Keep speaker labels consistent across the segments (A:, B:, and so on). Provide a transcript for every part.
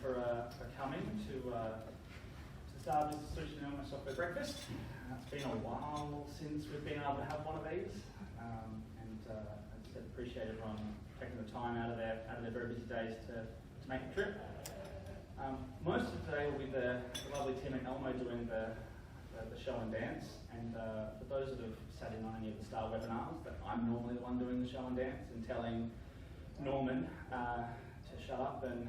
A: for coming to start this Solution ELMO Software Breakfast. It's been a while since we've been able to have one of these, and I just appreciate everyone taking the time out of their very busy days to make the trip. Most of today will be the lovely team at ELMO doing the show and dance, and for those that have sat in on any of the STAR webinars, that I'm normally the one doing the show and dance and telling Norman to shut up and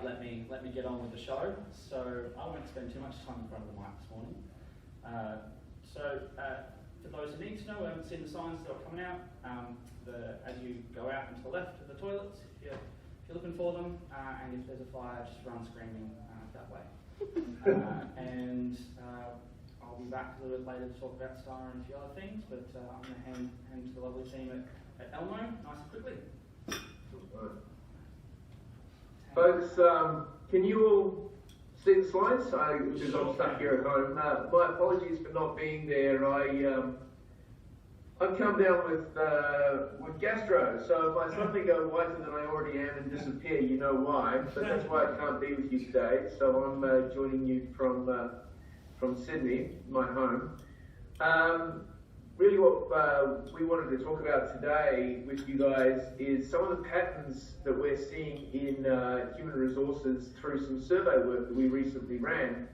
A: let me get on with the show. So I won't spend too much time in front of the mic this morning. For those who need to know, who haven't seen the signs that are coming out, as you go out and to the left of the toilets, if you're looking for them, and if there's a fire, just run screaming that way. I'll be back a little bit later to talk about STAR and a few other things, but I'm going to hand to the lovely team at ELMO nice and quickly.
B: Folks, can you all see the slides? Because I'm stuck here at home. My apologies for not being there. I've come down with gastro, so if I suddenly go whiter than I already am and disappear, you know why. So that's why I can't be with you today. So I'm joining you from Sydney, my home. Really what we wanted to talk about today with you guys is some of the patterns that we're seeing in human resources through some survey work that we recently ran.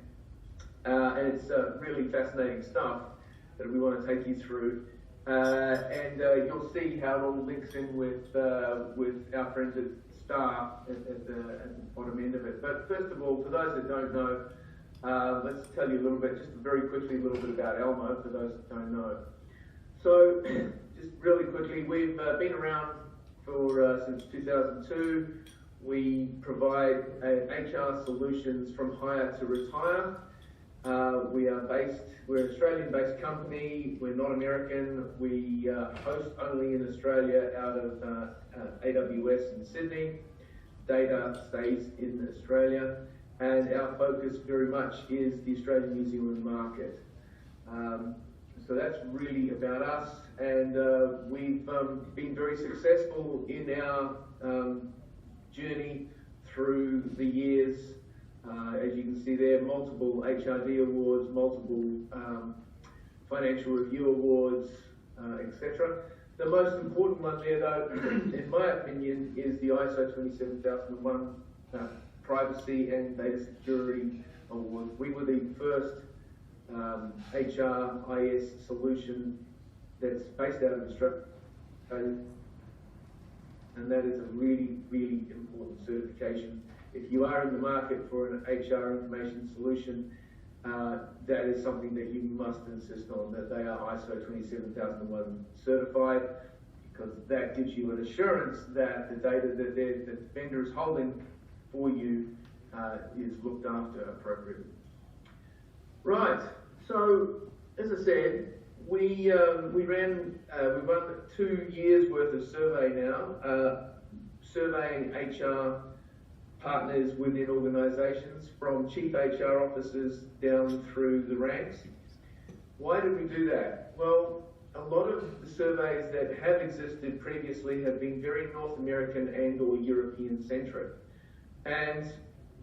B: And it's really fascinating stuff that we want to take you through. And you'll see how it all links in with our friends at STAR at the bottom end of it. But first of all, for those that don't know, let's tell you a little bit, just very quickly, a little bit about ELMO for those that don't know. So, just really quickly, we've been around for since 2002. We provide HR solutions from hire to retire. We're an Australian-based company. We're not American. We host only in Australia out of AWS in Sydney. Data stays in Australia, and our focus very much is the Australian-New Zealand market. So that's really about us, and we've been very successful in our journey through the years. As you can see there, multiple HRD awards, multiple financial review awards, etc. The most important one there, though, in my opinion, is the ISO 27001 Privacy and Data Security Award. We were the first HRIS solution that's based out of Australia, and that is a really, really important certification. If you are in the market for an HR information solution, that is something that you must insist on, that they are ISO 27001 certified, because that gives you an assurance that the data that the vendor is holding for you is looked after appropriately. Right, so as I said, we've run 2 years worth of survey now, surveying HR partners within organisations, from chief HR officers down through the ranks. Why did we do that? Well, a lot of the surveys that have existed previously have been very North American and or European centric. And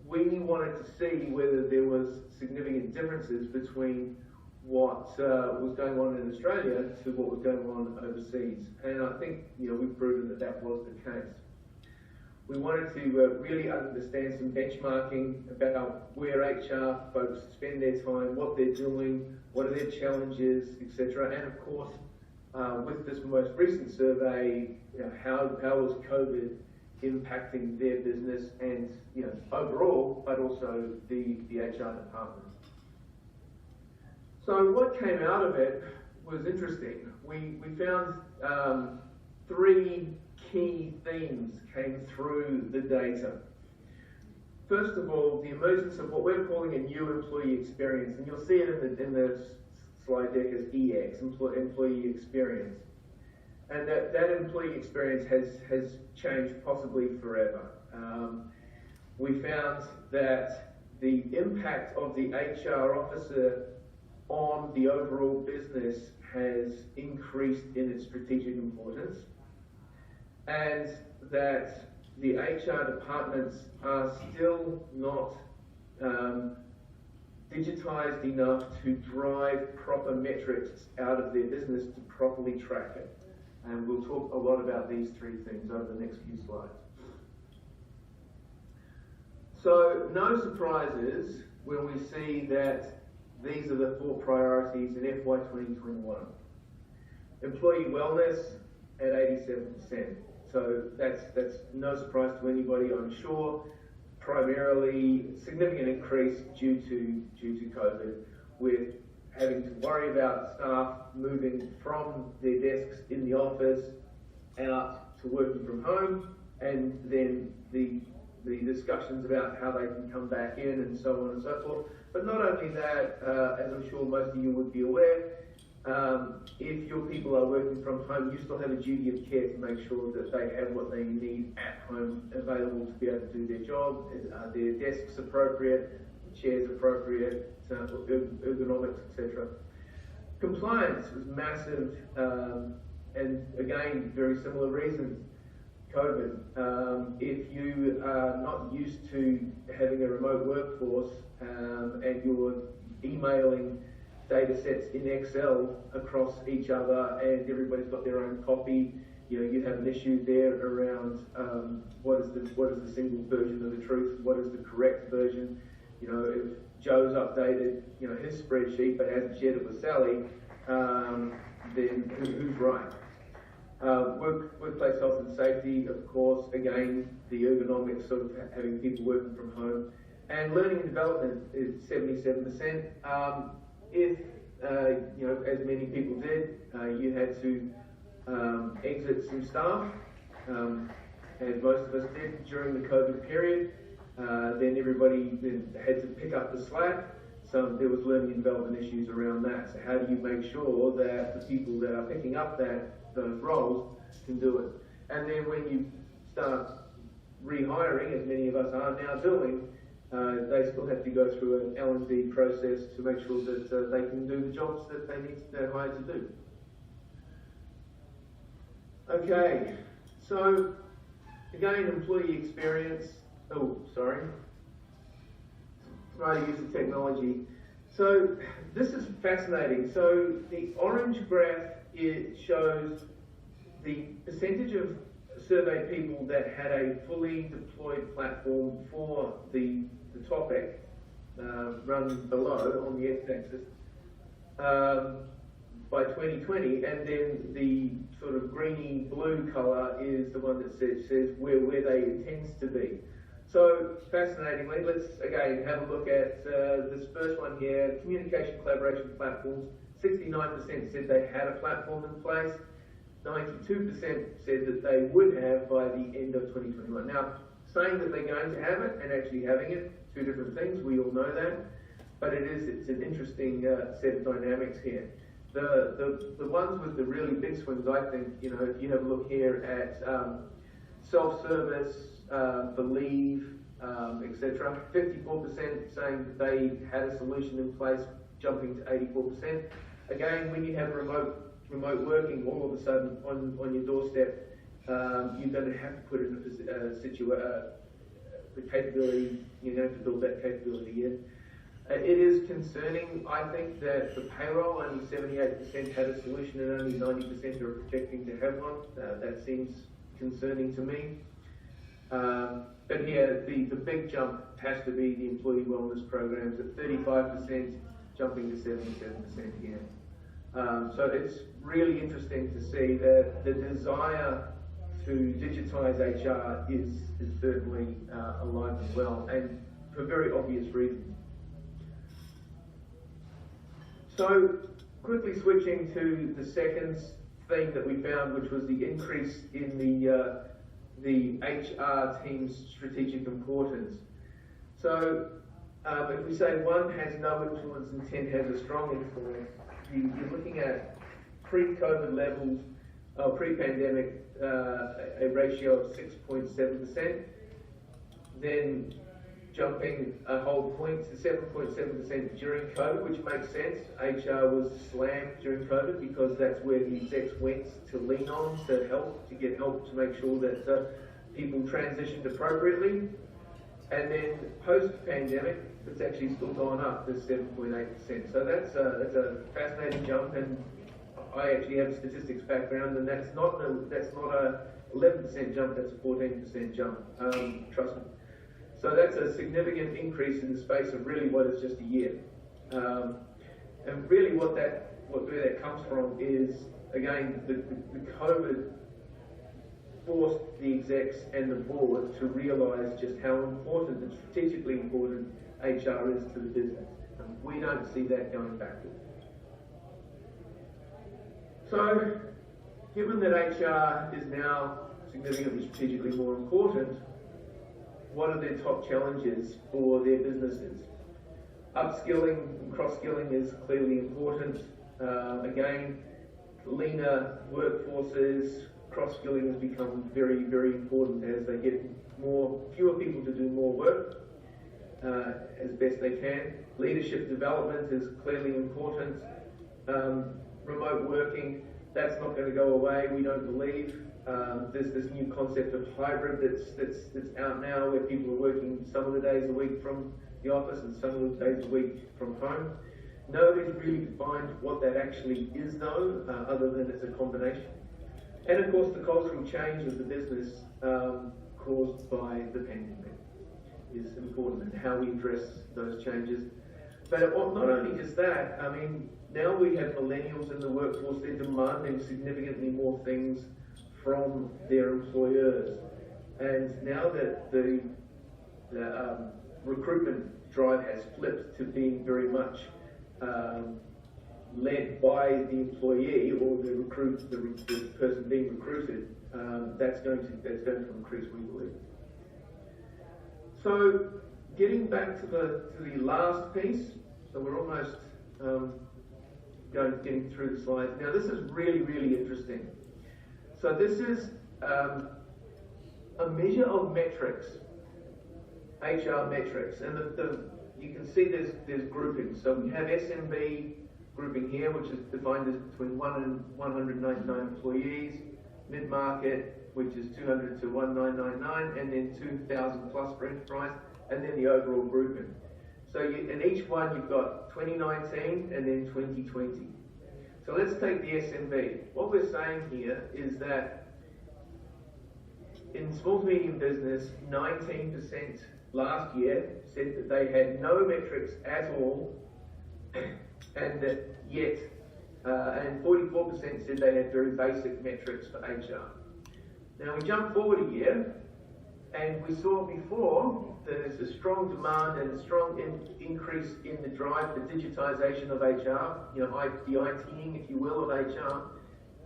B: we wanted to see whether there was significant differences between what was going on in Australia to what was going on overseas. And I think we've proven that that was the case. We wanted to really understand some benchmarking about where HR folks spend their time, what they're doing, what are their challenges, etc. And of course, with this most recent survey, how was COVID impacting their business and overall, but also the HR department. So what came out of it was interesting. We found 3 key themes came through the data. First of all, the emergence of what we're calling a new employee experience, and you'll see it in the slide deck as EX, employee experience. And that employee experience has changed possibly forever. We found that the impact of the HR officer on the overall business has increased in its strategic importance, and that the HR departments are still not digitized enough to drive proper metrics out of their business to properly track it. And we'll talk a lot about these three things over the next few slides. So, no surprises when we see that these are the 4 priorities in FY 2021. Employee wellness at 87%. So that's no surprise to anybody, I'm sure. Primarily significant increase due to COVID, with having to worry about staff moving from their desks in the office out to working from home, and then the discussions about how they can come back in and so on and so forth. But not only that, as I'm sure most of you would be aware, if your people are working from home, you still have a duty of care to make sure that they have what they need at home available to be able to do their job. Are their desks appropriate, chairs appropriate, ergonomics, etc. Compliance was massive, and again, very similar reasons. COVID. If you are not used to having a remote workforce and you're emailing data sets in Excel across each other, and everybody's got their own copy, you have an issue there around what is the single version of the truth, what is the correct version. If Joe's updated his spreadsheet but hasn't shared it with Sally, then who's right? Workplace health and safety, of course, again, the ergonomics of having people working from home. And learning and development is 77%. If, as many people did, you had to exit some staff, and most of us did during the COVID period, then everybody then had to pick up the slack. So there was learning and development issues around that. So how do you make sure that the people that are picking up those roles can do it? And then when you start rehiring, as many of us are now doing, they still have to go through an L&D process to make sure that they can do the jobs that they're hired to do. Okay, so again, employee experience. Oh, sorry. Try to use the technology. So this is fascinating. So the orange graph, it shows the percentage of surveyed people that had a fully deployed platform for the topic, run below on the x-axis, by 2020, and then the sort of greeny blue colour is the one that says where they intends to be. So, fascinatingly, let's again have a look at this first one here, communication collaboration platforms. 69% said they had a platform in place. 92% said that they would have by the end of 2021. Now, saying that they're going to have it and actually having it, two different things, we all know that. But it's an interesting set of dynamics here. The ones with the really big swings, I think, if you have a look here at self-service, Believe, etc. 54% saying that they had a solution in place, jumping to 84%. Again, when you have remote working, all of a sudden on your doorstep, you're going to have to put in the capability. You're going to have to build that capability in. It is concerning, I think, that the payroll, only 78% had a solution and only 90% are projecting to have one. That seems concerning to me. But here, the big jump has to be the employee wellness programs at 35%, jumping to 77% here. So it's really interesting to see that the desire to digitize HR is certainly alive and well, and for very obvious reasons. So, quickly switching to the second thing that we found, which was the increase in the HR team's strategic importance. So, if we say 1 has no influence and 10 has a strong influence, you're looking at pre-COVID levels, pre-pandemic, a ratio of 6.7%, then jumping a whole point to 7.7% during COVID, which makes sense. HR was slammed during COVID because that's where the execs went to lean on to get help to make sure that people transitioned appropriately, and then post-pandemic, it's actually still gone up to 7.8%. So that's a fascinating jump, and I actually have a statistics background, and that's not a 11% jump, that's a 14% jump, trust me. So that's a significant increase in the space of really what is just a year. And really where that comes from is, again, the COVID forced the execs and the board to realise just how important and strategically important HR is to the business. And we don't see that going backwards. So, given that HR is now significantly strategically more important, what are their top challenges for their businesses? Upskilling and cross-skilling is clearly important. Again, leaner workforces, cross-skilling has become very, very important as they get fewer people to do more work as best they can. Leadership development is clearly important. Remote working, that's not going to go away, we don't believe. There's this new concept of hybrid that's out now, where people are working some of the days a week from the office and some of the days a week from home. Nobody's really defined what that actually is though, other than it's a combination. And of course the cultural change of the business caused by the pandemic is important, and how we address those changes. But not only just that, I mean, now we have millennials in the workforce, they're demanding significantly more things from their employers. And now that the recruitment drive has flipped to being very much led by the employee or the person being recruited, that's going to increase, we believe. So, getting back to the last piece, so we're almost getting through the slides. Now, this is really, really interesting. So this is a measure of metrics, HR metrics, and you can see there's groupings. So we have SMB grouping here, which is defined as between 1 and 199 employees, mid-market, which is 200 to 1999, and then 2,000 plus for enterprise, and then the overall grouping. So in each one you've got 2019 and then 2020. So let's take the SMB. What we're saying here is that in small to medium business, 19% last year said that they had no metrics at all, and that yet, and 44% said they had very basic metrics for HR. Now we jump forward a year, and we saw before that there's a strong demand and a strong increase in the drive for digitization of HR, the ITing, if you will, of HR,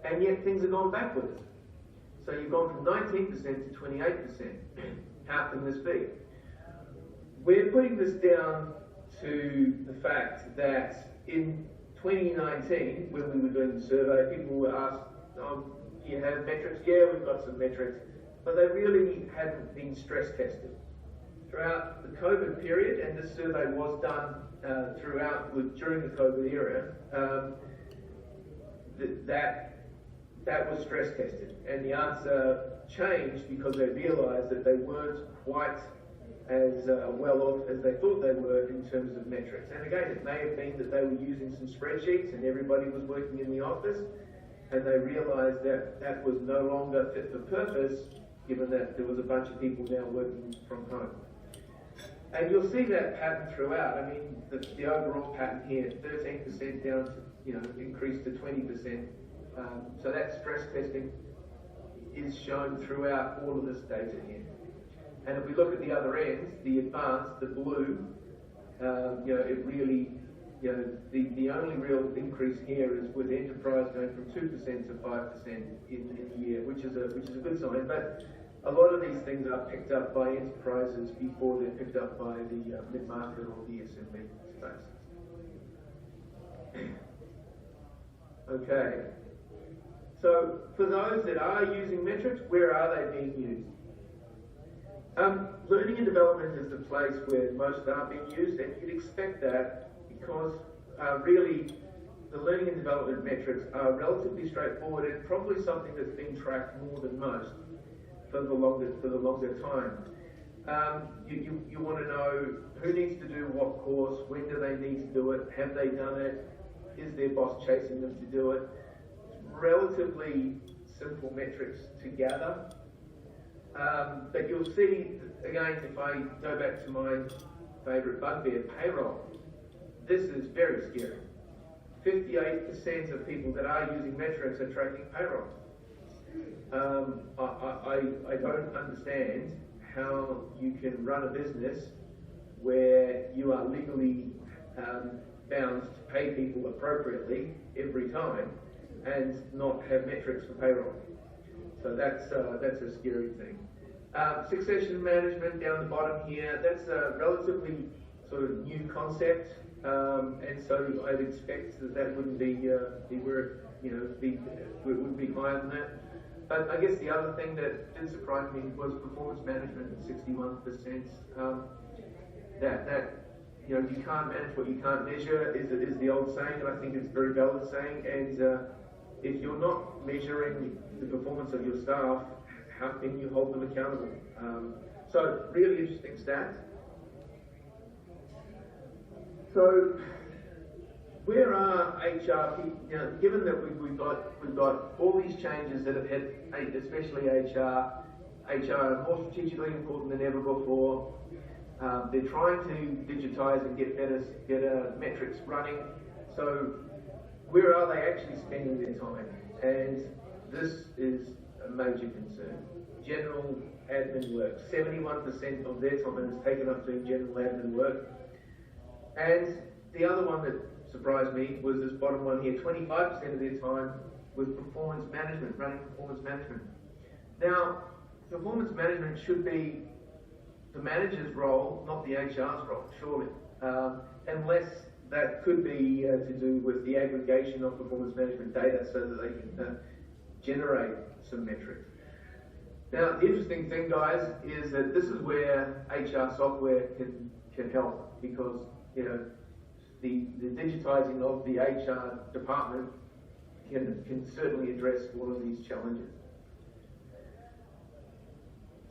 B: and yet things have gone backwards. So you've gone from 19% to 28%. How can this be? We're putting this down to the fact that in 2019, when we were doing the survey, people were asked, do you have metrics? Yeah, we've got some metrics. But they really hadn't been stress tested. Throughout the COVID period, and this survey was done during the COVID era, that was stress tested. And the answer changed because they realised that they weren't quite as well off as they thought they were in terms of metrics. And again, it may have been that they were using some spreadsheets and everybody was working in the office, and they realised that that was no longer fit for purpose, given that there was a bunch of people now working from home. And you'll see that pattern throughout. I mean, the overall pattern here, 13% down to, increased to 20%. So that stress testing is shown throughout all of this data here. And if we look at the other ends, the advanced, the blue, it really, the only real increase here is with enterprise going from 2% to 5% in a year, which is a good sign. But a lot of these things are picked up by enterprises before they're picked up by the mid-market or the SMB space. Okay. So for those that are using metrics, where are they being used? Learning and development is the place where most are being used, and you'd expect that because really the learning and development metrics are relatively straightforward and probably something that's being tracked more than most. for the longer time. You want to know who needs to do what course, when do they need to do it, have they done it, is their boss chasing them to do it. Relatively simple metrics to gather. But you'll see, again, if I go back to my favourite bugbear, payroll, this is very scary. 58% of people that are using metrics are tracking payroll. I don't understand how you can run a business where you are legally bound to pay people appropriately every time and not have metrics for payroll. So that's a scary thing. Succession management down the bottom here, that's a relatively sort of new concept, and so I'd expect that wouldn't be where it wouldn't be higher than that. But I guess the other thing that did surprise me was performance management at 61%. That you can't manage what you can't measure is the old saying, and I think it's a very valid saying. And if you're not measuring the performance of your staff, how can you hold them accountable? So really interesting stat. So where are HR people, given that we've got all these changes that have hit, especially HR are more strategically important than ever before. They're trying to digitize and get better metrics running. So where are they actually spending their time? And this is a major concern. General admin work. 71% of their time is taken up doing general admin work. And the other one that surprised me was this bottom one here. 25% of their time was performance management, running performance management. Now, performance management should be the manager's role, not the HR's role, surely. Unless that could be to do with the aggregation of performance management data so that they can generate some metrics. Now, the interesting thing, guys, is that this is where HR software can help, because the digitizing of the HR department can certainly address all of these challenges.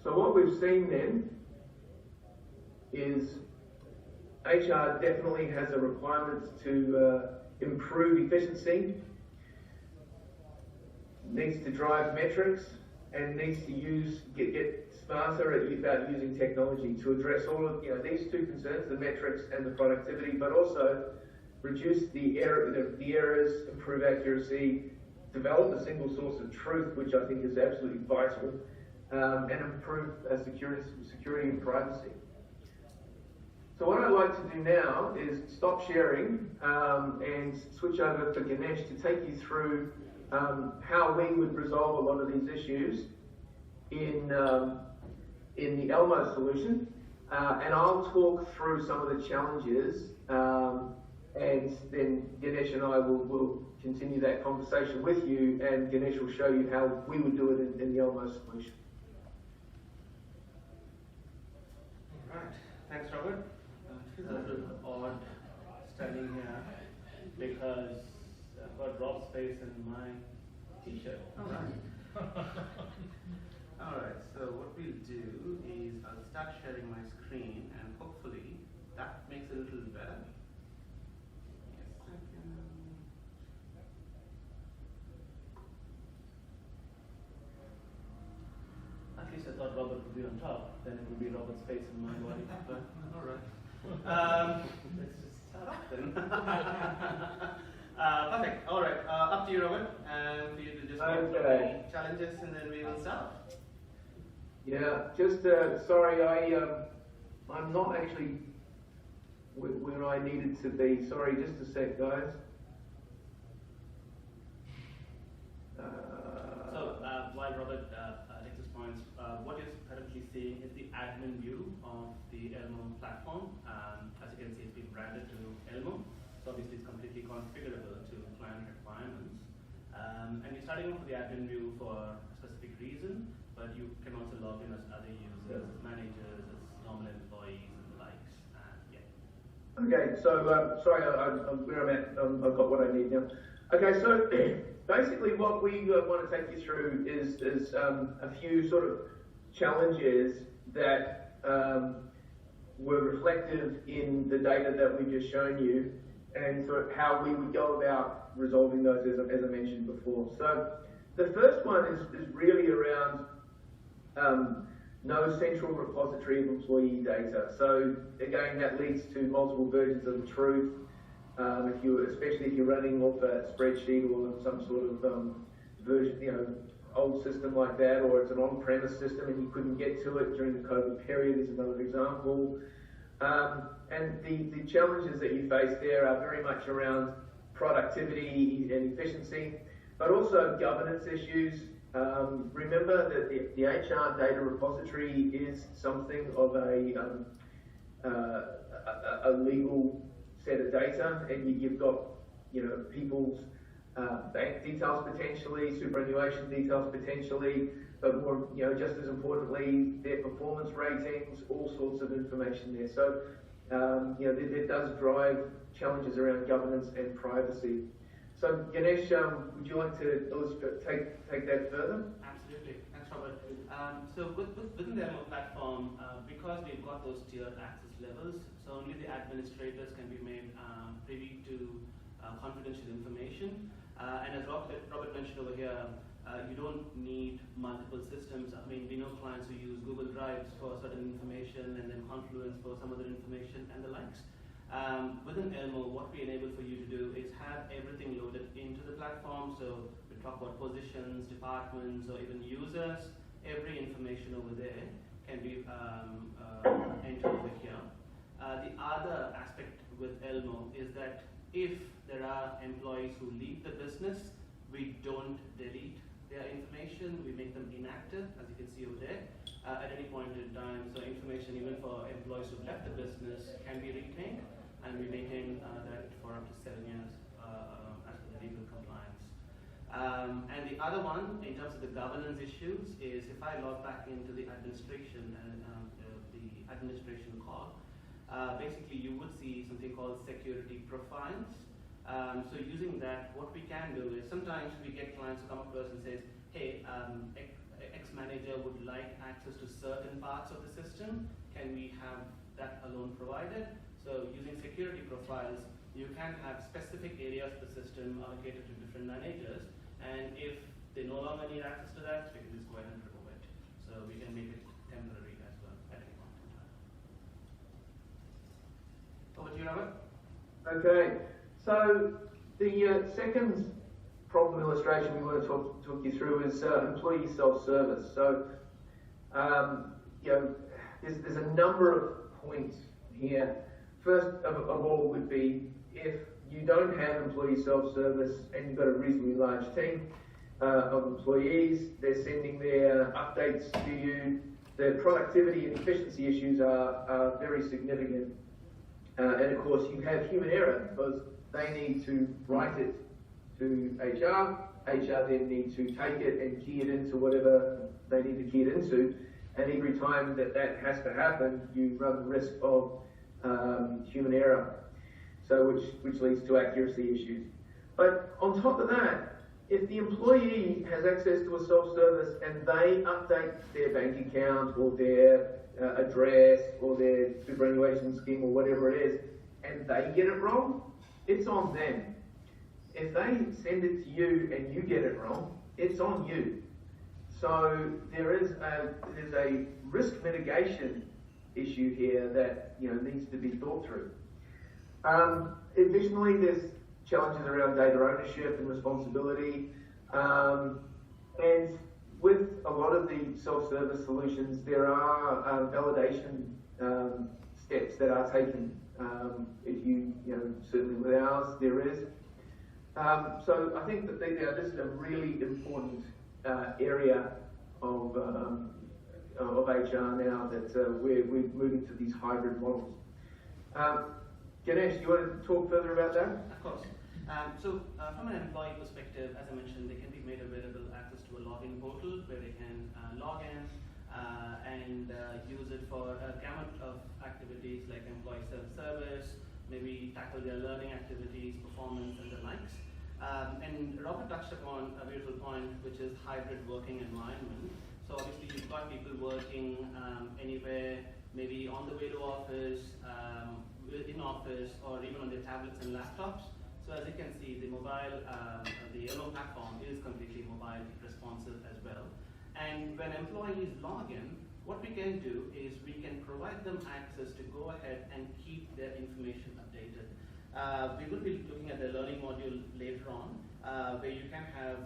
B: So what we've seen then is HR definitely has a requirement to improve efficiency, needs to drive metrics, and needs to get smarter about using technology to address all of these two concerns, the metrics and the productivity, but also reduce the errors, improve accuracy, develop a single source of truth, which I think is absolutely vital, and improve security and privacy. So what I'd like to do now is stop sharing and switch over to Ganesh to take you through how we would resolve a lot of these issues in the ELMO solution, and I'll talk through some of the challenges, and then Ganesh and I will continue that conversation with you, and Ganesh will show you how we would do it in the ELMO solution.
C: All right, thanks, Robert. It feels a little odd standing here because I've got Rob's face in my t-shirt. All right. All right, so what we'll do is I'll start sharing my screen, and hopefully that makes it a little better. Yes, I can.
A: At least I thought Robert would be on top, then it would be Robert's face in my body. But
C: All right. Let's just start off then. Perfect. All right. Up to you, Robert, and for you to just go through the challenges, and then we will start.
B: Yeah, just sorry, I'm not actually where I needed to be. Sorry, just a sec, guys.
A: While Robert takes his points, what you're currently seeing is the admin view of the ELMO platform. As you can see, it's been branded to ELMO, so obviously it's completely configurable to client requirements. And you're starting off with the admin view for a specific reason, but you can also log in as other users, as managers, as normal employees, and the likes.
B: Okay, so sorry, I'm where I'm at. I've got what I need now. Okay, so basically what we want to take you through is a few sort of challenges that were reflective in the data that we've just shown you, and sort of how we would go about resolving those, as I mentioned before. So the first one is really around no central repository of employee data. So again, that leads to multiple versions of the truth. Especially if you're running off a spreadsheet or some sort of version, old system like that, or it's an on-premise system and you couldn't get to it during the COVID period is another example. And the challenges that you face there are very much around productivity and efficiency, but also governance issues. Remember that the HR data repository is something of a legal set of data, and you've got people's bank details potentially, superannuation details potentially, but more, just as importantly, their performance ratings, all sorts of information there. So, it does drive challenges around governance and privacy. So, Ganesh, would you like to take that further?
C: Absolutely. Thanks, Robert. So within the ELMO platform, because we've got those tiered access levels, so only the administrators can be made privy to confidential information. And as Robert mentioned over here, you don't need multiple systems. I mean, we know clients who use Google Drives for certain information and then Confluence for some other information and the likes. Within ELMO, what we enable for you to do is have everything loaded into the platform. So we talk about positions, departments, or even users. Every information over there can be entered over here. The other aspect with ELMO is that if there are employees who leave the business, we don't delete their information, we make them inactive, as you can see over there, at any point in time. So information even for employees who left the business can be retained, and we maintain that for up to 7 years as per the legal compliance. And the other one, in terms of the governance issues, is if I log back into the administration and the administration call, basically you would see something called security profiles. So using that, what we can do is sometimes we get clients who come up to us and says, hey, X-manager would like access to certain parts of the system. Can we have that alone provided? So using security profiles, you can have specific areas of the system allocated to different managers. And if they no longer need access to that, we can just go ahead and remove it. So we can make it temporary as well at any point in time. Over to you, Robert.
B: Okay. So the second problem illustration we want to talk you through is employee self-service. So there's a number of points here. First of all would be, if you don't have employee self-service and you've got a reasonably large team of employees, they're sending their updates to you, the productivity and efficiency issues are very significant. And of course you have human error, because they need to write it to HR then need to take it and key it into whatever they need to key it into, and every time that has to happen, you run the risk of human error, so which leads to accuracy issues. But on top of that, if the employee has access to a self-service and they update their bank account or their address or their superannuation scheme or whatever it is, and they get it wrong, it's on them. If they send it to you and you get it wrong, it's on you. So there's a risk mitigation issue here that needs to be thought through. Additionally, there's challenges around data ownership and responsibility, and with a lot of the self-service solutions, there are validation steps that are taken. Certainly with ours, there is. So I think that this is a really important area of HR now that we're moving to these hybrid models. Ganesh, do you want to talk further about that?
C: Of course. So from an employee perspective, as I mentioned, they can be made available access to a login portal where they can log in and use it for a gamut of activities like employee self-service, maybe tackle their learning activities, performance, and the likes. And Robert touched upon a beautiful point, which is hybrid working environment. So So obviously you've got people working anywhere, maybe on the way to office, in office, or even on their tablets and laptops. So as you can see, the mobile, the ELMO platform is completely mobile responsive as well. And when employees log in, what we can do is we can provide them access to go ahead and keep their information updated. We will be looking at the learning module later on, where you can have,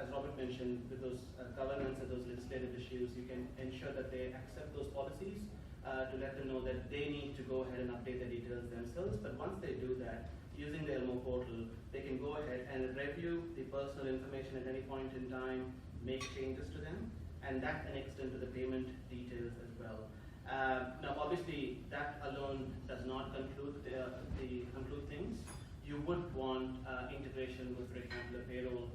C: as Robert mentioned, with those governance and those legislative issues, you can ensure that they accept those policies to let them know that they need to go ahead and update the details themselves. But once they do that, using the ELMO portal, they can go ahead and review the personal information at any point in time, make changes to them, and that can extend to the payment details as well. Now, obviously, that alone does not conclude conclude things. You would want integration with, for example, a payroll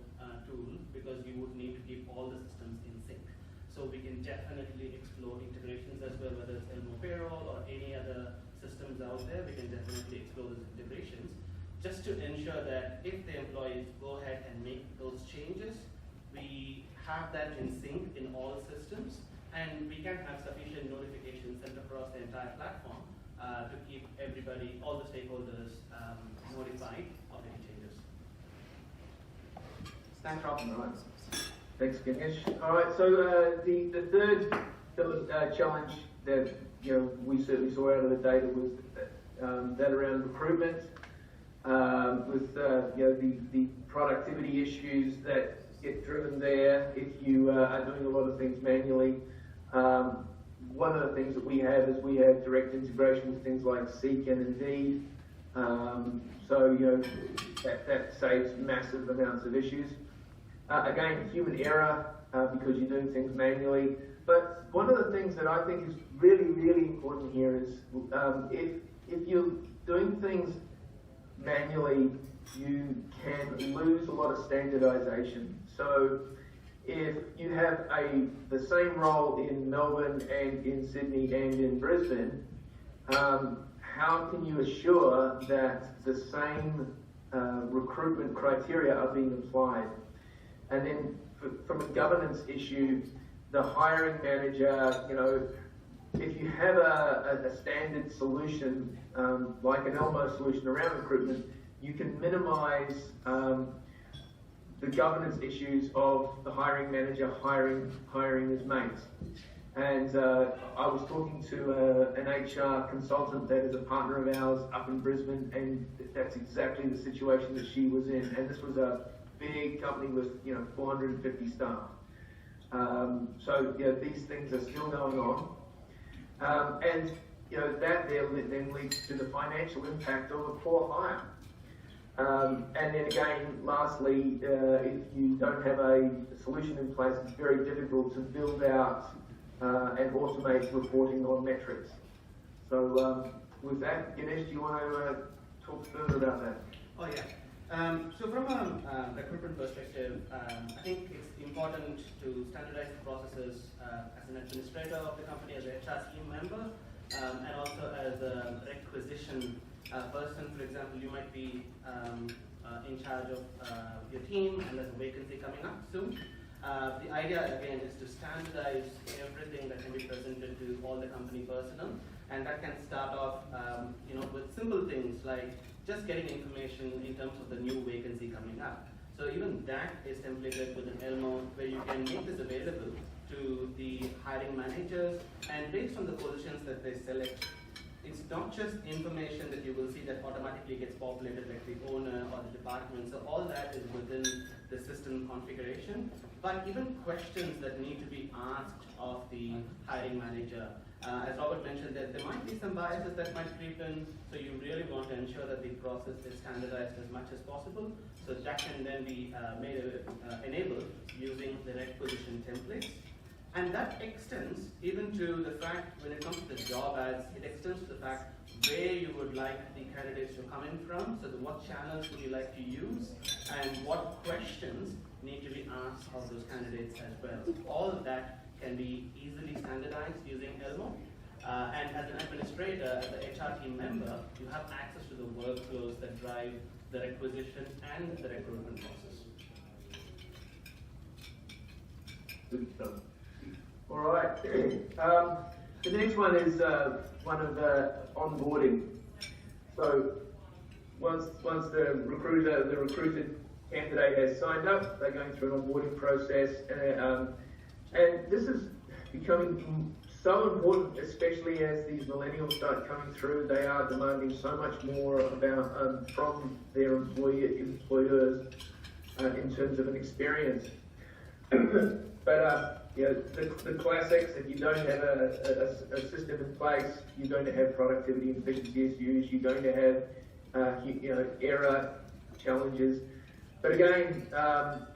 C: tool, because you would need to keep all the systems in sync. So we can definitely explore integrations as well, whether it's ELMO payroll or any other systems out there. We can definitely explore those integrations, just to ensure that if the employees go ahead and make those changes, we have that in sync in all systems, and we can have sufficient notifications sent across the entire platform to keep everybody, all the stakeholders, notified of any changes. Thanks, Rob.
B: All right. Thanks, Ganesh. All right, so the third challenge that we certainly saw out of the data was that around recruitment, with the productivity issues that get driven there if you are doing a lot of things manually. One of the things that we have is we have direct integration with things like Seek and Indeed. So that saves massive amounts of issues. Again, human error because you're doing things manually. But one of the things that I think is really, really important here is if you're doing things manually, you can lose a lot of standardization. So if you have the same role in Melbourne and in Sydney and in Brisbane, how can you assure that the same recruitment criteria are being applied? And then from a governance issue, the hiring manager, if you have a standard solution, like an ELMO solution around recruitment, you can minimize the governance issues of the hiring manager hiring his mates. And I was talking to an HR consultant that is a partner of ours up in Brisbane, and that's exactly the situation that she was in. And this was a big company with 450 staff. So these things are still going on, and that then leads to the financial impact of a poor hire. And then again, lastly, if you don't have a solution in place, it's very difficult to build out and automate reporting on metrics. So with that, Ganesh, do you want to talk further about that?
C: Oh yeah. So from a recruitment perspective, I think it's important to standardize the processes as an administrator of the company, as an HR team member, and also as a requisition person. For example, you might be in charge of your team, and there's a vacancy coming up soon. The idea again is to standardize everything that can be presented to all the company personnel, and that can start off with simple things like just getting information in terms of the new vacancy coming up. So even that is templated with an ELMO, where you can make this available to the hiring managers, and based on the positions that they select, it's not just information that you will see that automatically gets populated, like the owner or the department. So all that is within the system configuration, but even questions that need to be asked of the hiring manager. As Robert mentioned, that there might be some biases that might creep in, so you really want to ensure that the process is standardized as much as possible. So that can then be enabled using the requisition templates. And that extends even to the fact, when it comes to the job ads, it extends to the fact where you would like the candidates to come in from, so what channels would you like to use, and what questions need to be asked of those candidates as well. All of that can be easily standardized using ELMO. And as an administrator, as an HR team member, you have access to the workflows that drive the requisition and the recruitment process.
B: Good stuff. All right. The next one is one of onboarding. So once the recruited candidate has signed up, they're going through an onboarding process, and this is becoming so important, especially as these millennials start coming through. They are demanding so much more about from their employers in terms of an experience. But the classics, if you don't have a system in place, you're going to have productivity and efficiency issues, you're going to have error challenges. But again,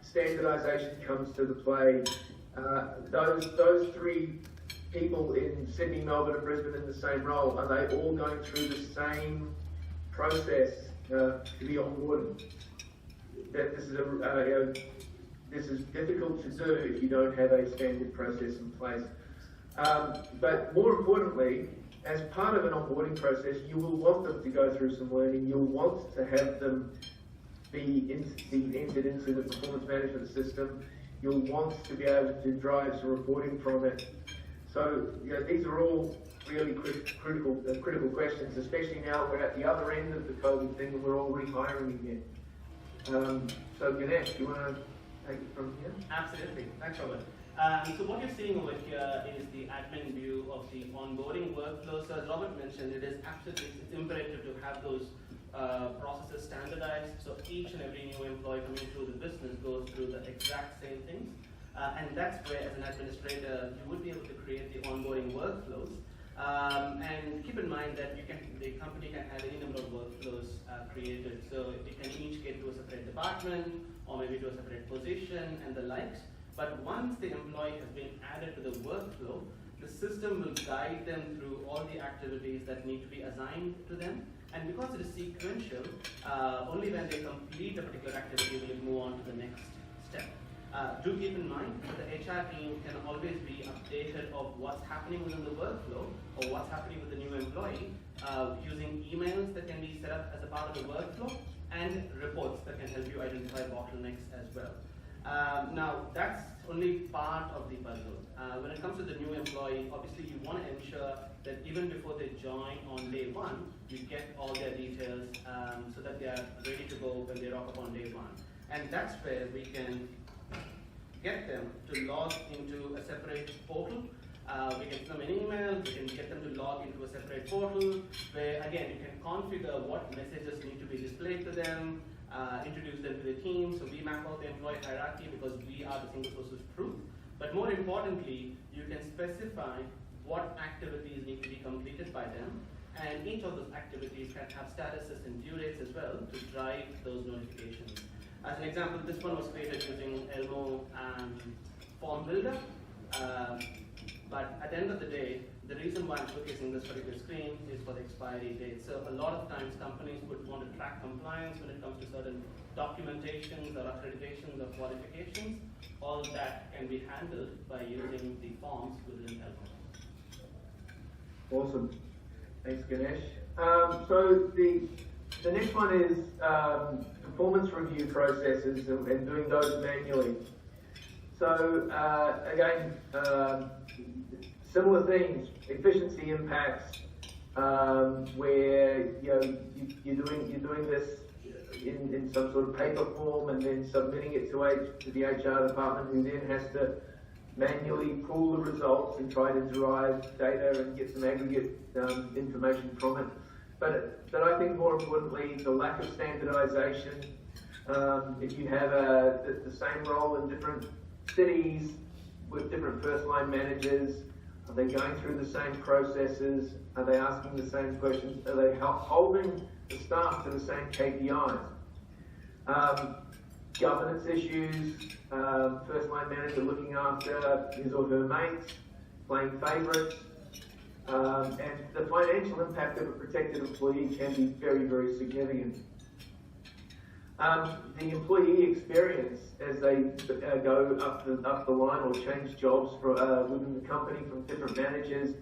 B: standardization comes to the play. Those three people in Sydney, Melbourne and Brisbane in the same role, are they all going through the same process to be onboarded? This is difficult to do if you don't have a standard process in place. But more importantly, as part of an onboarding process, you will want them to go through some learning. You'll want to have them be entered into the performance management system. You'll want to be able to drive some reporting from it. So these are all really critical questions, especially now we're at the other end of the COVID thing and we're all rehiring again. So Ganesh, do you want to take it from here?
C: Absolutely. Thanks, Robert. So what you're seeing over here is the admin view of the onboarding workflow. So as Robert mentioned, it's imperative to have those processes standardized. So each and every new employee coming through the business goes through the exact same things. And that's where, as an administrator, you would be able to create the onboarding workflows. And keep in mind that the company can have any number of workflows created. So it can each get to a separate department or maybe to a separate position and the likes. But once the employee has been added to the workflow, the system will guide them through all the activities that need to be assigned to them. And because it is sequential, only when they complete a particular activity will it move on to the next step. Do keep in mind that the HR team can always be updated of what's happening within the workflow or what's happening with the new employee using emails that can be set up as a part of the workflow and reports that can help you identify bottlenecks as well. Now, that's only part of the puzzle. When it comes to the new employee, obviously you want to ensure that even before they join on day one, you get all their details so that they are ready to go when they rock up on day one. And that's where we can get them to log into a separate portal. We can send them an email, we can get them to log into a separate portal where again you can configure what messages need to be displayed to them, introduce them to the team. So we map out the employee hierarchy because we are the single source of truth. But more importantly, you can specify what activities need to be completed by them, and each of those activities can have statuses and due dates as well to drive those notifications. As an example, this one was created using ELMO form builder. But at the end of the day, the reason why I'm showcasing this particular screen is for the expiry date. So a lot of times companies would want to track compliance when it comes to certain documentations or accreditations or qualifications. All that can be handled by using the forms within ELMO.
B: Awesome. Thanks, Ganesh. So the next one is performance review processes and doing those manually. So again, similar themes, efficiency impacts, where you're doing this in some sort of paper form and then submitting it to the HR department, who then has to manually pull the results and try to derive data and get some aggregate information from it. But I think more importantly, the lack of standardization. If you have the same role in different cities with different first line managers, are they going through the same processes? Are they asking the same questions? Are they holding the staff to the same KPIs? Governance issues, first line manager looking after his or her mates, playing favourites, and the financial impact of a protected employee can be very, very significant. The employee experience as they go up the line or change jobs within the company from different managers,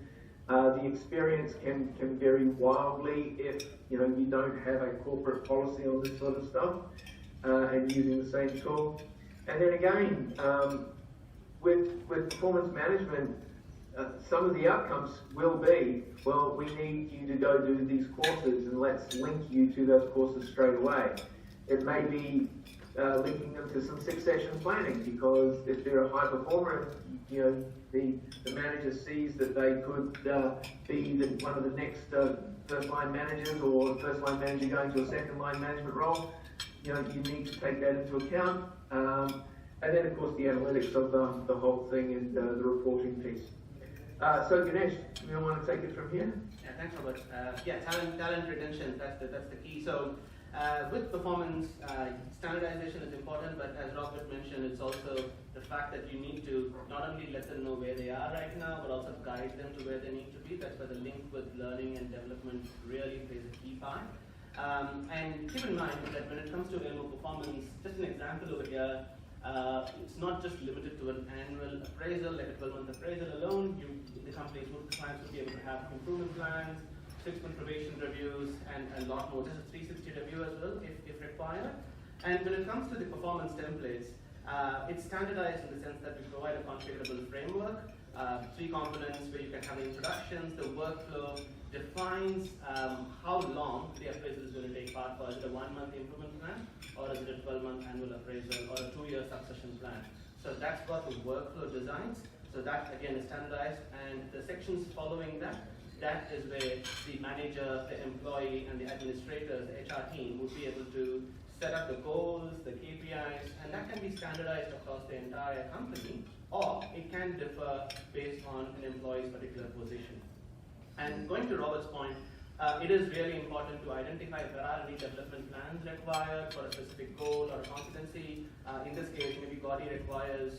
B: the experience can vary wildly if you don't have a corporate policy on this sort of stuff and using the same tool. And then again, with performance management, some of the outcomes will be, well, we need you to go do these courses and let's link you to those courses straight away. It may be linking them to some succession planning, because if they're a high performer, the manager sees that they could be one of the next first line managers, or first line manager going to a second line management role. You need to take that into account. And then, of course, the analytics of the whole thing and the reporting piece. So Ganesh, you want to take it from here?
C: Yeah, thanks, Robert. Talent retention, that's the key. So with performance, standardization is important, but as Robert mentioned, it's also the fact that you need to not only let them know where they are right now, but also guide them to where they need to be. That's where the link with learning and development really plays a key part. And keep in mind that when it comes to ELMO performance, just an example over here, it's not just limited to an annual appraisal, like a 12-month appraisal alone. The clients would be able to have improvement plans, 6-month probation reviews, and a lot more. Just a 360 review as well, if required. And when it comes to the performance templates, it's standardized in the sense that we provide a configurable framework, 3 components where you can have introductions, the workflow defines how long the appraisal is going to take part for. Is it a 1-month improvement plan, or is it a 12-month annual appraisal, or a 2-year succession plan? So that's what the workflow designs. So that again is standardized, and the sections following that is where the manager, the employee, and the administrators, the HR team would be able to set up the goals, the KPIs, and that can be standardized across the entire company, or it can differ based on an employee's particular position. And going to Robert's point, it is really important to identify if there are any development plans required for a specific goal or a competency. In this case, maybe body requires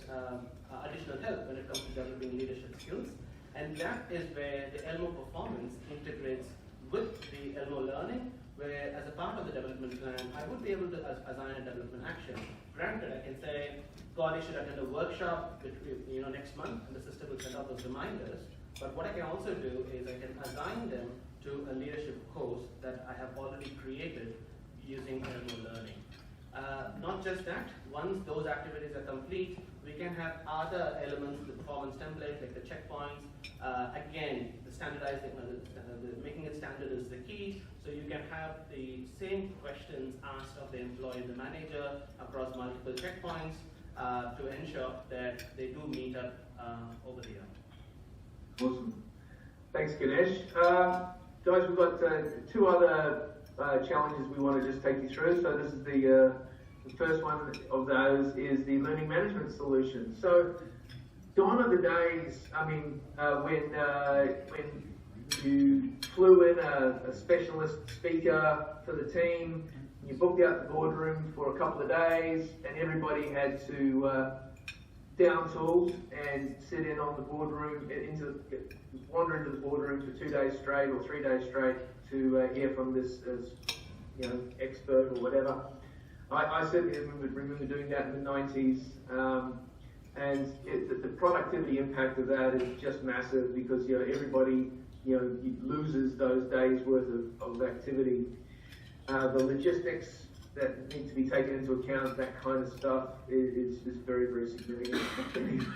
C: additional help when it comes to developing leadership skills. And that is where the ELMO performance integrates with the ELMO learning, where as a part of the development plan, I would be able to assign a development action. Granted, I can say, God, you should attend a workshop next month, and the system will send out those reminders. But what I can also do is I can assign them to a leadership course that I have already created using ELMO learning. Not just that, once those activities are complete, we can have other elements of the performance template, like the checkpoints. Again, the standardizing, making it standard is the key. So you can have the same questions asked of the employee and the manager across multiple checkpoints to ensure that they do meet up over the year.
B: Awesome. Thanks, Ganesh. Guys, we've got 2 other challenges we want to just take you through. So this is the first one of those is the learning management solution. So gone are the days, when you flew in a specialist speaker for the team, you booked out the boardroom for a couple of days, and everybody had to down tools and sit in on the boardroom, wander into the boardroom for 2 days straight or 3 days straight to hear from this expert or whatever. I certainly remember doing that in the 90s, and the productivity impact of that is just massive, because everybody loses those days worth of activity. The logistics that need to be taken into account, that kind of stuff, is very, very significant.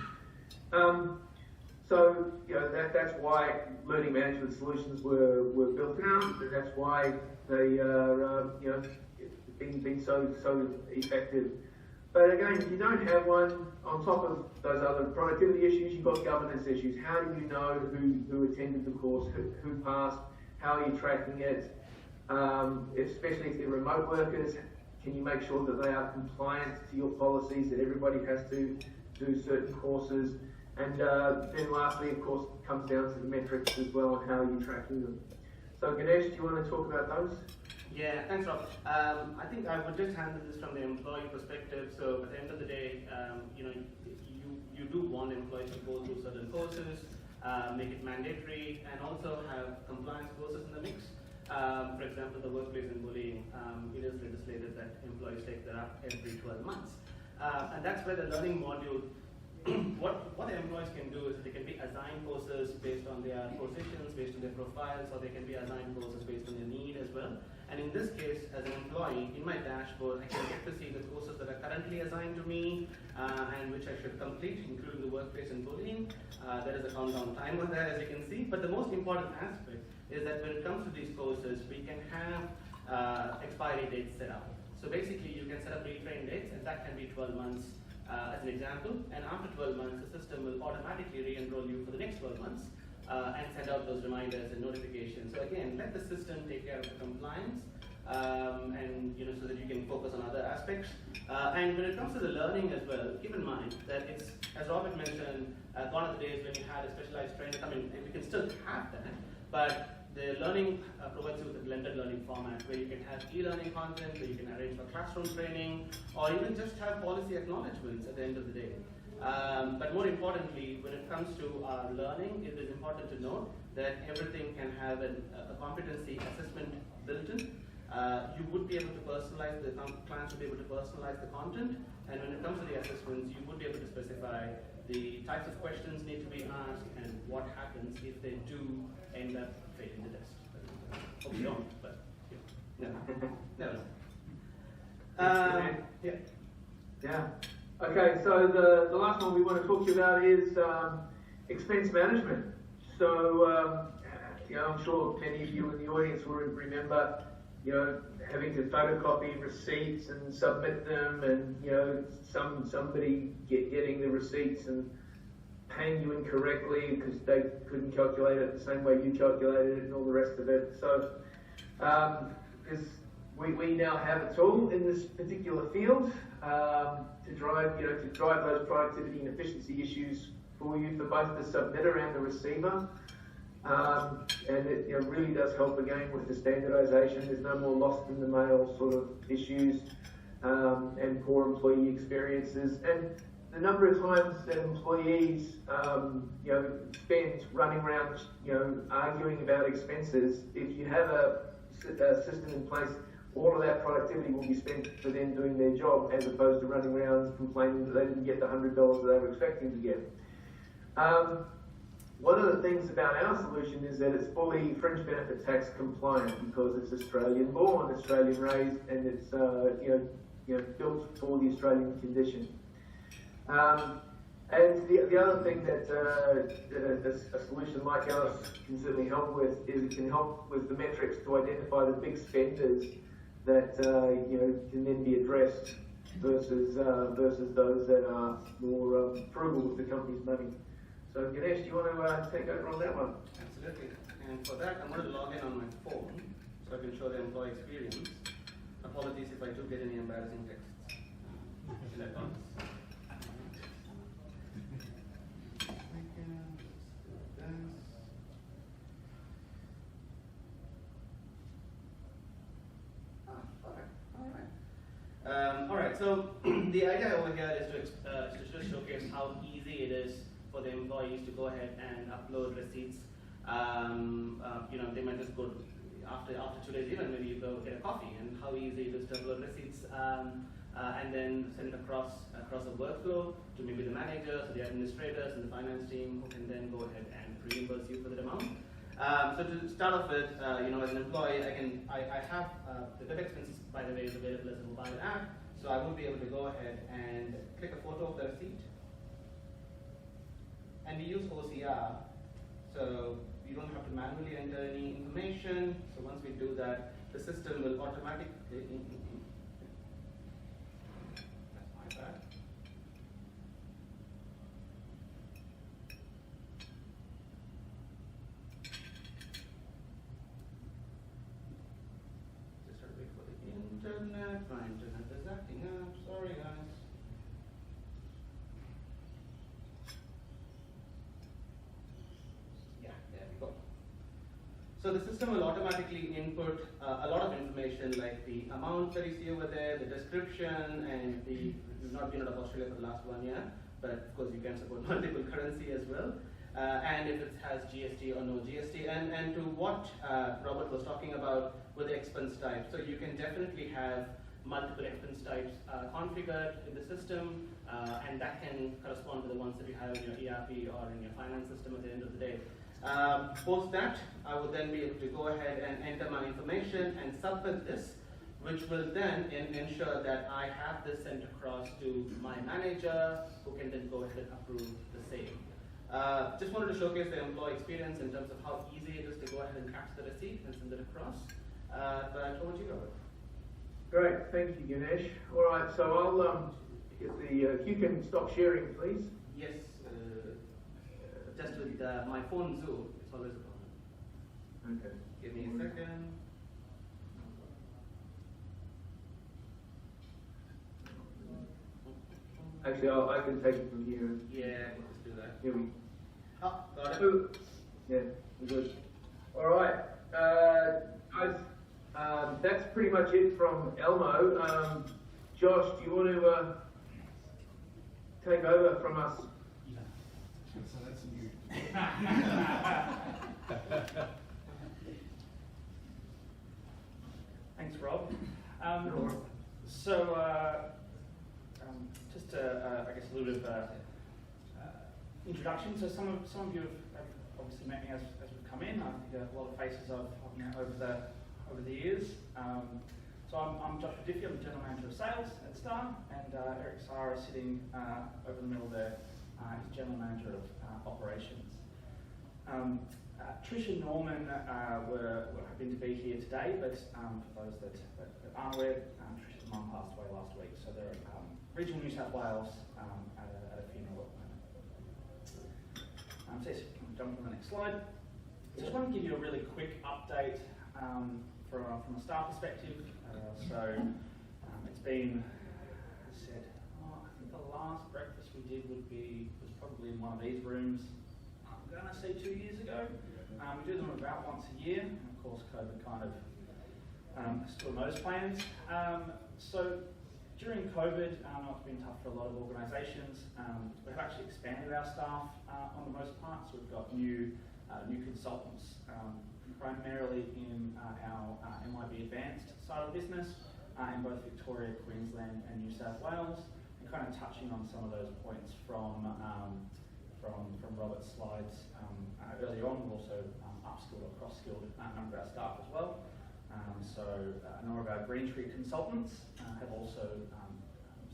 B: So that's why learning management solutions were built out, and that's why they are been so effective. But again, if you don't have one, on top of those other productivity issues, you've got governance issues. How do you know who attended the course, who passed, how are you tracking it? Especially if they're remote workers, can you make sure that they are compliant to your policies, that everybody has to do certain courses? And then lastly, of course, it comes down to the metrics as well and how you're tracking them. So Ganesh, do you want to talk about those?
C: Yeah, thanks, Rob. I think I would just handle this from the employee perspective. So at the end of the day, you do want employees to go through certain courses, make it mandatory, and also have compliance courses in the mix. For example, the workplace and bullying, it is legislated that employees take that up every 12 months. And that's where the learning module, what the employees can do is they can be assigned courses based on their positions, based on their profiles, or they can be assigned courses based on their need as well. And in this case, as an employee, in my dashboard, I can get to see the courses that are currently assigned to me and which I should complete, including the workplace and bullying. There is a countdown timer there, as you can see. But the most important aspect is that when it comes to these courses, we can have expiry dates set up. So basically, you can set up retrain dates, and that can be 12 months as an example. And after 12 months, the system will automatically re-enroll you for the next 12 months and send out those reminders and notifications. So again, let the system take care of the compliance, and so that you can focus on other aspects. And when it comes to the learning as well, keep in mind that it's, as Robert mentioned, gone are the days when you had a specialized trainer. I mean, we can still have that, but the learning provides you with a blended learning format where you can have e-learning content, where you can arrange for classroom training, or even just have policy acknowledgements at the end of the day. But more importantly, when it comes to our learning, it is important to note that everything can have a competency assessment built in. You would be able to personalize, the clients would be able to personalize the content, and when it comes to the assessments, you would be able to specify the types of questions need to be asked and what happens if they do end up failing the test. Hope you don't, but yeah. No. Yeah.
B: Yeah. Okay, so the last one we want to talk to you about is expense management. So, I'm sure many of you in the audience will remember, having to photocopy receipts and submit them, and somebody getting the receipts and paying you incorrectly because they couldn't calculate it the same way you calculated it, and all the rest of it. So, we now have a tool in this particular field to drive those productivity and efficiency issues for you, for both the submitter and the receiver. And it really does help again with the standardization. There's no more lost in the mail sort of issues and poor employee experiences. And the number of times that employees spend running around arguing about expenses, if you have a system in place, all of that productivity will be spent for them doing their job, as opposed to running around complaining that they didn't get the $100 that they were expecting to get. One of the things about our solution is that it's fully fringe benefit tax compliant, because it's Australian born, Australian raised, and it's built for the Australian condition. And the other thing that a solution like ours can certainly help with is it can help with the metrics to identify the big spenders that can then be addressed versus those that are more frugal with the company's money. So Ganesh, do you want to take over on that one?
C: Absolutely. And for that, I'm going to log in on my phone so I can show the employee experience. Apologies if I do get any embarrassing texts in advance. All right. So the idea over here is to just showcase how easy it is for the employees to go ahead and upload receipts. They might just go after 2 days even, maybe you go get a coffee, and how easy it is to upload receipts and then send it across a workflow to maybe the managers, the administrators, and the finance team, who can then go ahead and reimburse you for that amount. So to start off with, as an employee, I have the web expenses, by the way, is available as a mobile app, so I would be able to go ahead and click a photo of the receipt. And we use OCR, so you don't have to manually enter any information. So once we do that, the system will automatically. That's my bad. Just have to wait for the internet. My internet is acting up. Sorry, guys. So the system will automatically input a lot of information, like the amount that you see over there, the description, and we've not been out of Australia for the last 1 year, but of course you can support multiple currency as well. And if it has GST or no GST, and to what Robert was talking about with the expense type. So you can definitely have multiple expense types configured in the system, and that can correspond to the ones that you have in your ERP or in your finance system at the end of the day. Post that, I would then be able to go ahead and enter my information and submit this, which will then ensure that I have this sent across to my manager, who can then go ahead and approve the same. Just wanted to showcase the employee experience in terms of how easy it is to go ahead and capture the receipt and send it across. But over to you, Robert.
B: Great, thank you, Ganesh. All right, so I'll get the, if you can stop sharing, please.
C: Yes, just with my phone Zoom, it's always a problem.
B: Okay.
C: Give me a second.
B: Actually, I can take it from here.
C: Yeah, let's do that.
B: Here we
C: Oh, got it.
B: go. Yeah, we're good. All right, guys, that's pretty much it from ELMO. Josh, do you want to take over from us?
D: Yeah. So that's new.
A: Thanks, Rob.
B: No.
A: So, just I guess a little bit of introduction. So some of you have obviously met me as we've come in. I think a lot of faces I've met over the years. So I'm Joshua Diffie. I'm the General Manager of Sales at Star, and Eric Sara is sitting over the middle there. He's General Manager of Operations. Trish and Norman have been to be here today, but for those that aren't aware, Trish's mum passed away last week, so they're regional New South Wales at a funeral at the moment. So yes, jump on the next slide. So just want to give you a really quick update from a staff perspective. It's been, as I said, I think the last breakfast we did was probably in one of these rooms. I'm going to say 2 years ago. We do them about once a year, and of course COVID kind of still those plans. So during COVID, I know it's been tough for a lot of organisations. We've actually expanded our staff on the most part, so we've got new consultants, primarily in our MIB Advanced side of the business, in both Victoria, Queensland and New South Wales, and kind of touching on some of those points from Robert's slides earlier on. We've also upskilled or cross-skilled a number of our staff as well. So a number of our Green Tree consultants have also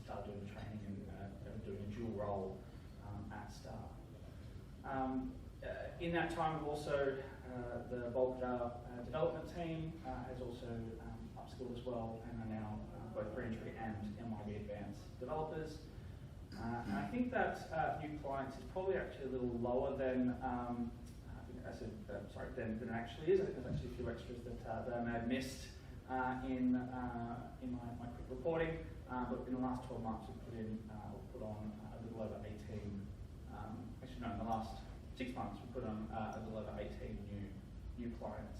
A: started doing training and doing a dual role at Star. In that time, we've also, the bulk of our development team has also upskilled as well, and are now both Green Tree and MIB Advanced developers. And I think that new clients is probably actually a little lower than than it actually is. I think there's actually a few extras that I may have missed in my quick reporting. But in the last 12 months, we've put on a little over 18. Actually, no, in the last 6 months, we put on a little over 18 new clients.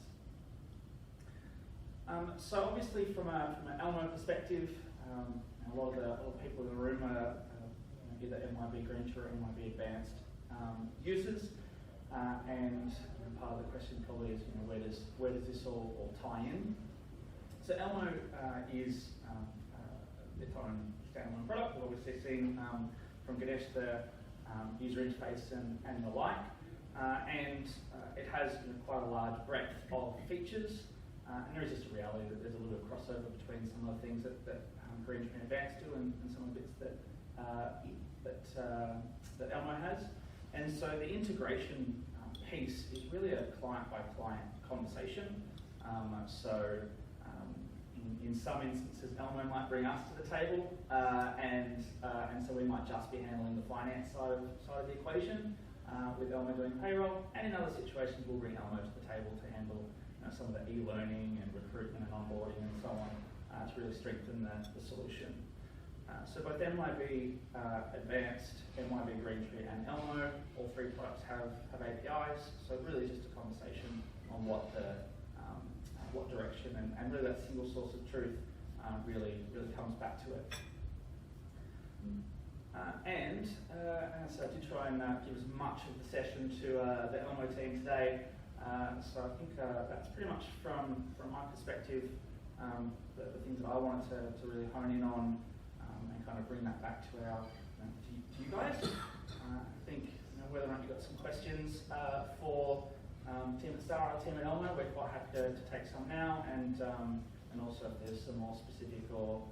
A: So obviously, from an ELMO perspective, a lot of people in the room are either MIB Green Tree or MIB Advanced users. And part of the question probably is, where does this all tie in? So ELMO is its own standalone product. We've obviously seen from Ganesh the user interface and the like, and it has quite a large breadth of features. And there is just a reality that there's a little bit of crossover between some of the things that Green Tree Advanced do and some of the bits that ELMO has. And so the integration piece is really a client-by-client conversation. In some instances, ELMO might bring us to the table, and so we might just be handling the finance side of the equation, with ELMO doing payroll. And in other situations, we'll bring ELMO to the table to handle some of the e-learning and recruitment and onboarding and so on, to really strengthen the solution. So both MIB Advanced, MIB Green Tree and ELMO, all three products have APIs, so really just a conversation on what direction and really that single source of truth really comes back to it. So I did try and give as much of the session to the ELMO team today, so I think that's pretty much from my perspective the things that I wanted to really hone in on and kind of bring that back to you guys. I think whether or not you've got some questions for Tim at Sarah, Tim at ELMO. We're quite happy to take some now, and also if there's some more specific or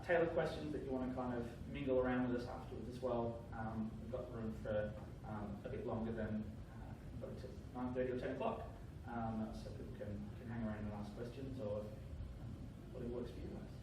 A: tailored questions that you want to kind of mingle around with us afterwards as well. We've got room for a bit longer than probably till 9:30 or 10 o'clock, so people can hang around and ask questions or whatever works for you guys.